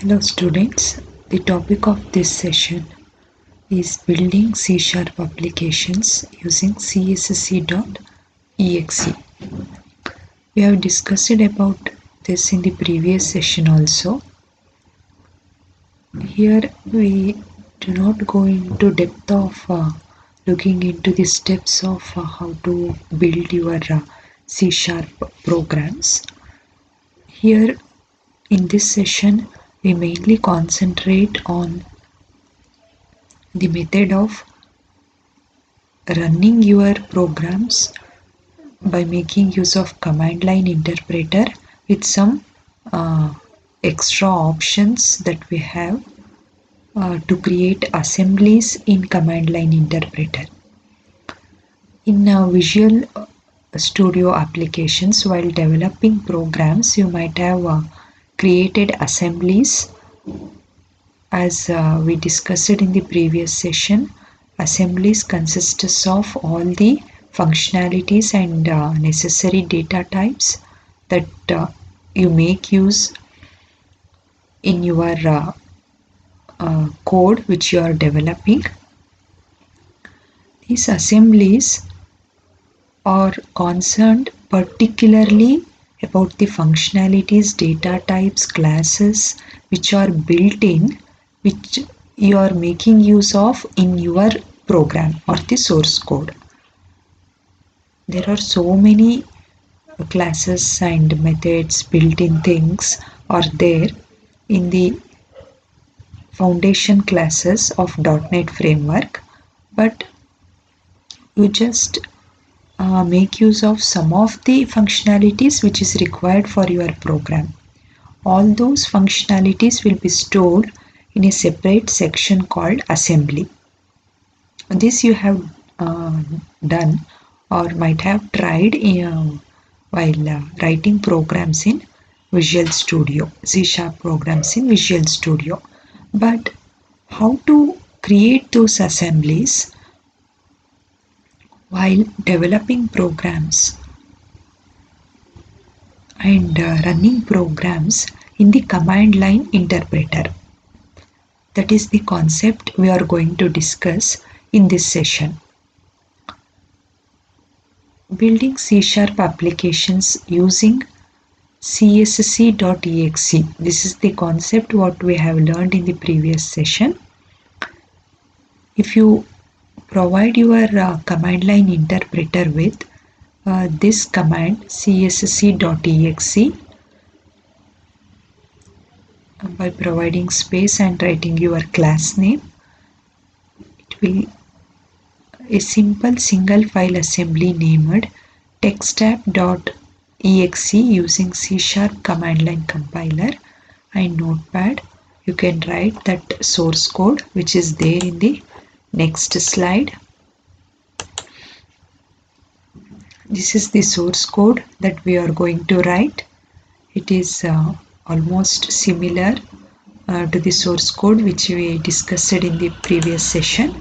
Hello students, the topic of this session is building C# applications using CSC.exe. We have discussed about this in the previous session also. Here we do not go into depth of looking into the steps of how to build your C# programs. Here in this session we mainly concentrate on the method of running your programs by making use of command line interpreter with some extra options that we have to create assemblies in command line interpreter. In Visual Studio applications, while developing programs, you might have created assemblies. As we discussed in the previous session, assemblies consists of all the functionalities and necessary data types that you make use in your code which you are developing. These assemblies are concerned particularly about the functionalities, data types, classes which are built in, which you are making use of in your program or the source code. There are so many classes and methods, built-in things are there in the foundation classes of .NET framework, but you just make use of some of the functionalities which is required for your program. All those functionalities will be stored in a separate section called assembly. This you have done or might have tried while writing programs in Visual Studio, C# programs in Visual Studio. But how to create those assemblies while developing programs and running programs in the command line interpreter? That is the concept we are going to discuss in this session. Building C# applications using CSC.exe. This is the concept what we have learned in the previous session. If you provide your command line interpreter with this command CSC.exe by providing space and writing your class name, it will a simple single file assembly named textapp.exe using C# command line compiler and notepad. You can write that source code which is there in the next slide. This is the source code that we are going to write. It is almost similar to the source code which we discussed in the previous session.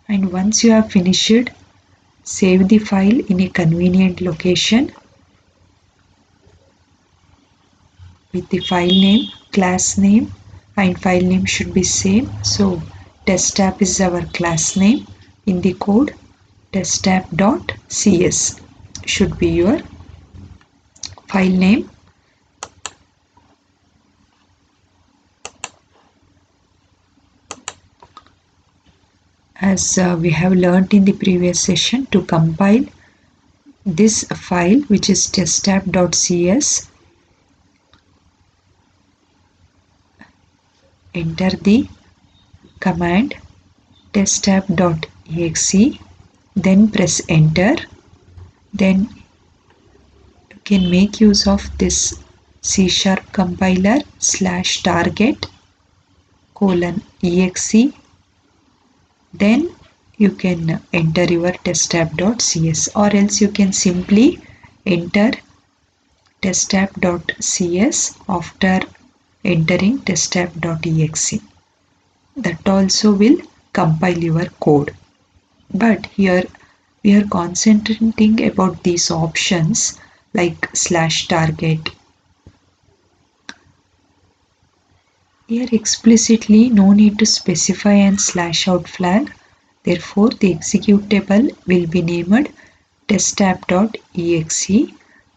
And once you have finished, save the file in a convenient location with the file name, class name, and file name should be same. So testapp is our class name in the code. Testapp.cs should be your file name. As we have learnt in the previous session, to compile this file which is testapp.cs, enter the command testapp.exe, then press enter. Then you can make use of this C# compiler /target:/exe. Then you can enter your testapp.cs, or else you can simply enter testapp.cs after entering testapp.exe. That also will compile your code. But here we are concentrating about these options like /target. Here explicitly no need to specify an /out flag. Therefore, the executable will be named testapp.exe,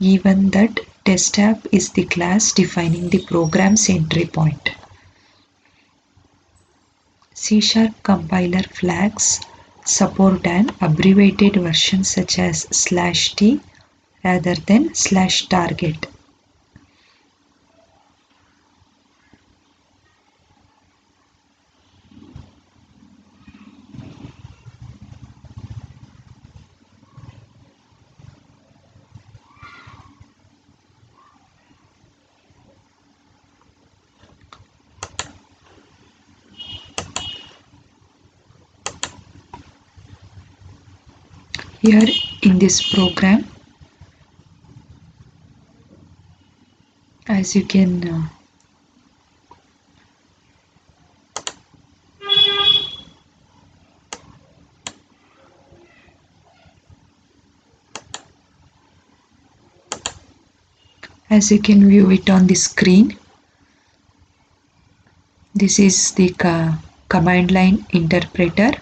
given that testapp is the class defining the program's entry point. C# compiler flags support an abbreviated version such as /t rather than /target. Here in this program, as you can view it on the screen, this is the command line interpreter.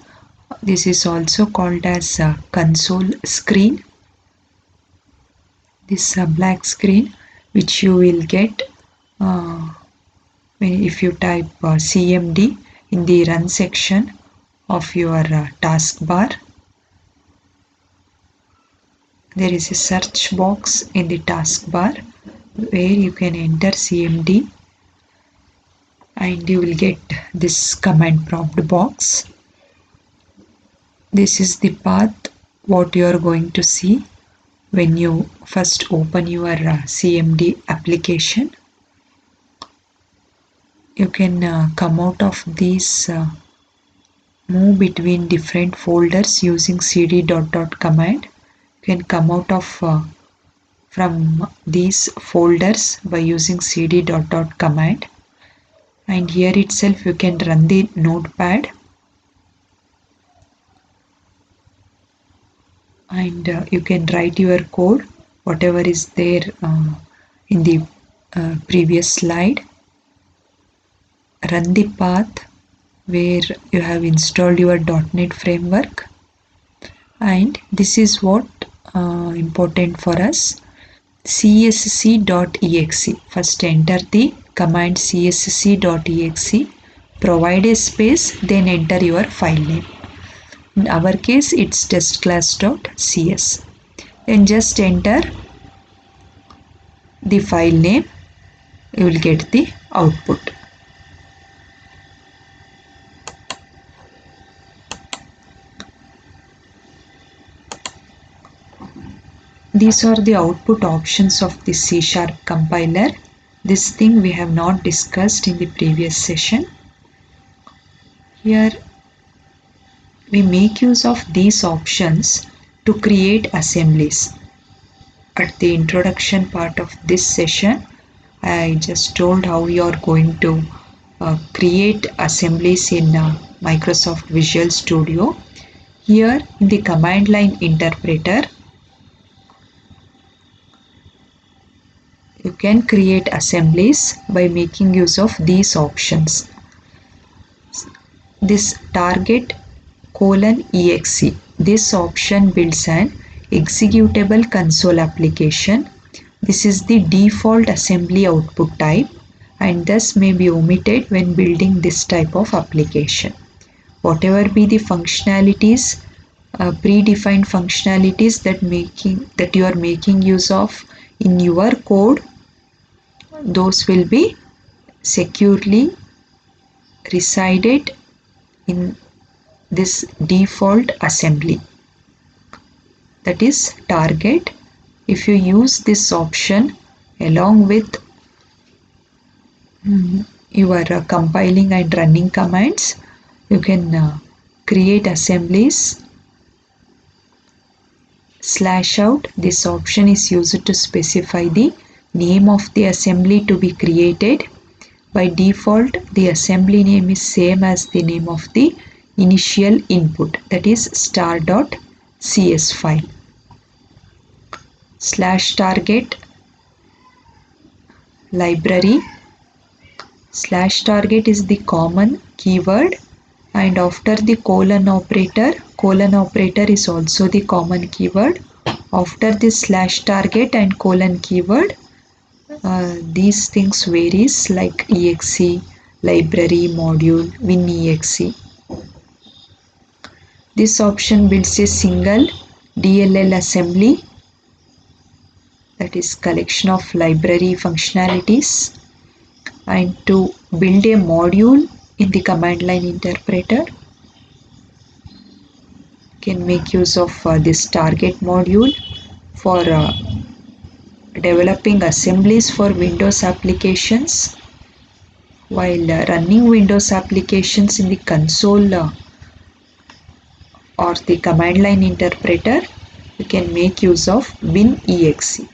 This is also called as console screen. This black screen which you will get if you type CMD in the run section of your taskbar. There is a search box in the taskbar where you can enter CMD and you will get this command prompt box. This is the path what you are going to see when you first open your CMD application. You can come out of these, move between different folders using cd ... command. You can come out of from these folders by using cd ... command, and here itself you can run the notepad and you can write your code whatever is there in the previous slide. Run the path where you have installed your .NET framework, and this is what important for us, csc.exe. First enter the command csc.exe, provide a space, then enter your file name. In our case it's testclass.cs. Then just enter the file name, you will get the output. These are the output options of the C# compiler. This thing we have not discussed in the previous session. Here we make use of these options to create assemblies. At the introduction part of this session, I just told how you are going to create assemblies in Microsoft Visual Studio. Here in the command line interpreter, you can create assemblies by making use of these options. This target::exe. This option builds an executable console application. This is the default assembly output type and thus may be omitted when building this type of application. Whatever be the functionalities, predefined functionalities that you are making use of in your code, those will be securely resided in this default assembly, that is target. If you use this option along with your compiling and running commands, you can create assemblies. /out, this option is used to specify the name of the assembly to be created. By default, the assembly name is same as the name of the initial input, that is star.cs file. /target library. /target is the common keyword, and after the colon operator is also the common keyword. After this /target and colon keyword, these things varies like exe, library, module, WinExe. This option builds a single DLL assembly, that is collection of library functionalities. And to build a module in the command line interpreter, you can make use of this target module for developing assemblies for Windows applications. While running Windows applications in the console or the command line interpreter, you can make use of WinExe.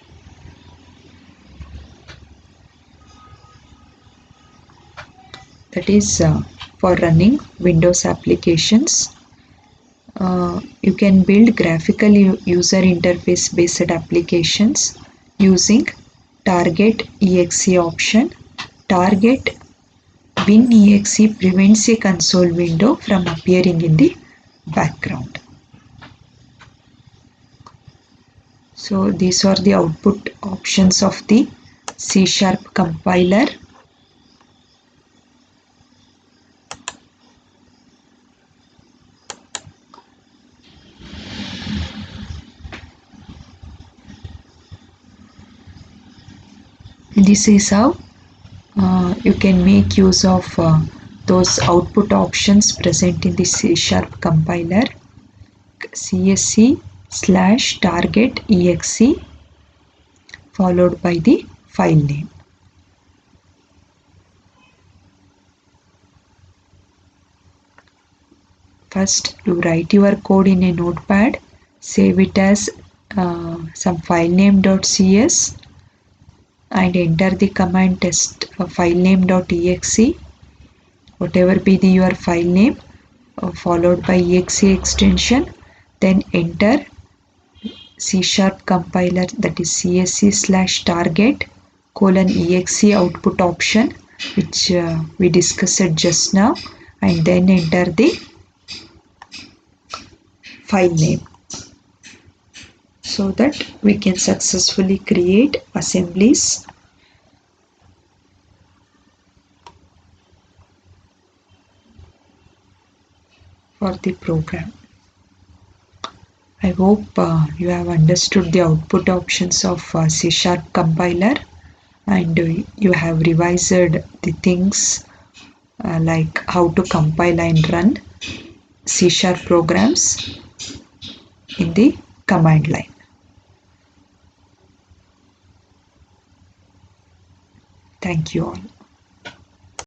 That is for running Windows applications. You can build graphical user interface based applications using target exe option. Target WinExe prevents a console window from appearing in the background. So these are the output options of the C# compiler. This is how you can make use of those output options present in the C# compiler. CSC/target exe followed by the file name. First, you write your code in a notepad, save it as some filename.cs and enter the command test filename.exe, whatever be your file name, followed by exe extension, then enter C# compiler, that is CSC/target :exe output option, which we discussed just now, and then enter the file name, so that we can successfully create assemblies for the program. I hope you have understood the output options of C# compiler, and you have revised the things like how to compile and run C# programs in the command line. Thank you all.